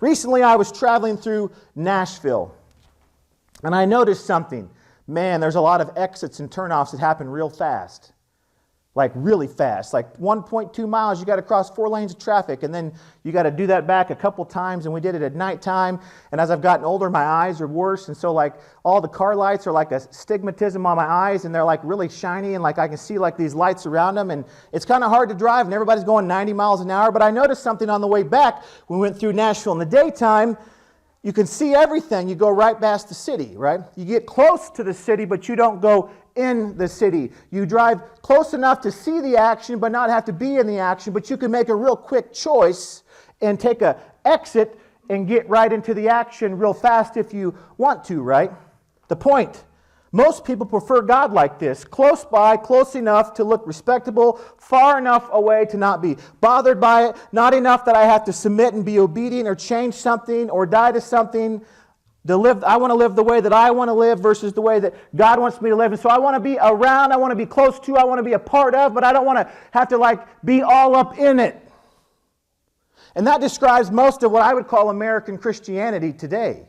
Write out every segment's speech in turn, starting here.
Recently, I was traveling through Nashville, and I noticed something. Man, there's a lot of exits and turnoffs that happen real fast. Like really fast. Like 1.2 miles, you got to cross 4 lanes of traffic, and then you got to do that back a couple times, and we did it at nighttime. And as I've gotten older, my eyes are worse, and so like all the car lights are like a stigmatism on my eyes, and they're like really shiny, and like I can see like these lights around them, and it's kind of hard to drive, and everybody's going 90 miles an hour. But I noticed something on the way back. We went through Nashville in the daytime. You can see everything. You go right past the city, right? You get close to the city, but you don't go in the city. You drive close enough to see the action, but not have to be in the action, but you can make a real quick choice and take an exit and get right into the action real fast if you want to, right? The point. Most people prefer God like this. Close by, close enough to look respectable, far enough away to not be bothered by it, not enough that I have to submit and be obedient or change something or die to something. I want to live the way that I want to live versus the way that God wants me to live. And so I want to be around, I want to be close to, I want to be a part of, but I don't want to have to like be all up in it. And that describes most of what I would call American Christianity today.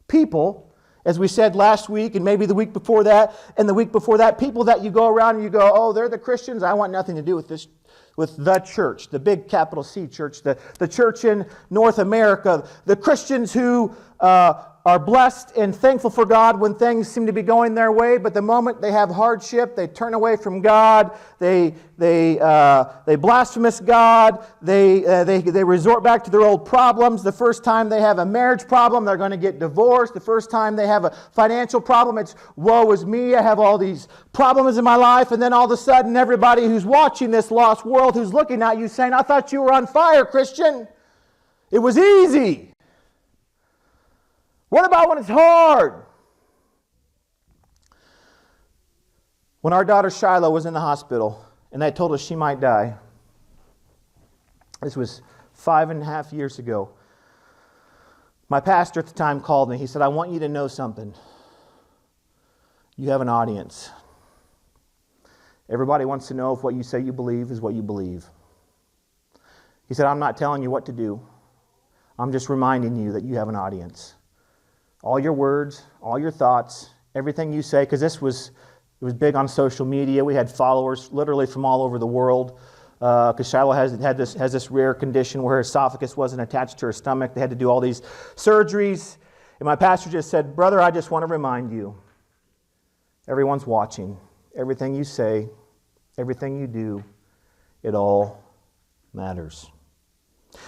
People, as we said last week and maybe the week before that and the week before that, people that you go around and you go, oh, they're the Christians, I want nothing to do with this. With the church, the big capital C church, the church in North America, the Christians who are blessed and thankful for God when things seem to be going their way, but the moment they have hardship, they turn away from God, they blasphemous God, they resort back to their old problems. The first time they have a marriage problem, they're going to get divorced. The first time they have a financial problem, it's woe is me, I have all these problems in my life, and then all of a sudden everybody who's watching this lost world, who's looking at you saying, I thought you were on fire, Christian. It was easy. What about when it's hard? When our daughter Shiloh was in the hospital and they told us she might die, this was 5.5 years ago, my pastor at the time called me. He said, I want you to know something. You have an audience. Everybody wants to know if what you say you believe is what you believe. He said, I'm not telling you what to do. I'm just reminding you that you have an audience. All your words, all your thoughts, everything you say, because it was big on social media. We had followers literally from all over the world. Because Shiloh has this rare condition where her esophagus wasn't attached to her stomach. They had to do all these surgeries. And my pastor just said, brother, I just want to remind you, everyone's watching. Everything you say, everything you do, it all matters.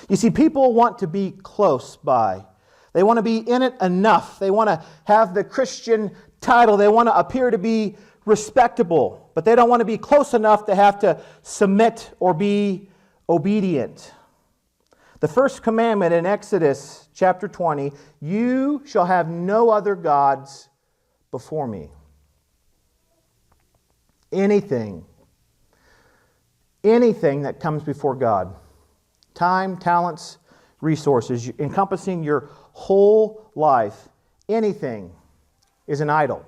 You see, people want to be close by. They want to be in it enough. They want to have the Christian title. They want to appear to be respectable. But they don't want to be close enough to have to submit or be obedient. The first commandment in Exodus chapter 20, you shall have no other gods before me. Anything that comes before God, time, talents, resources, encompassing your whole life, anything is an idol.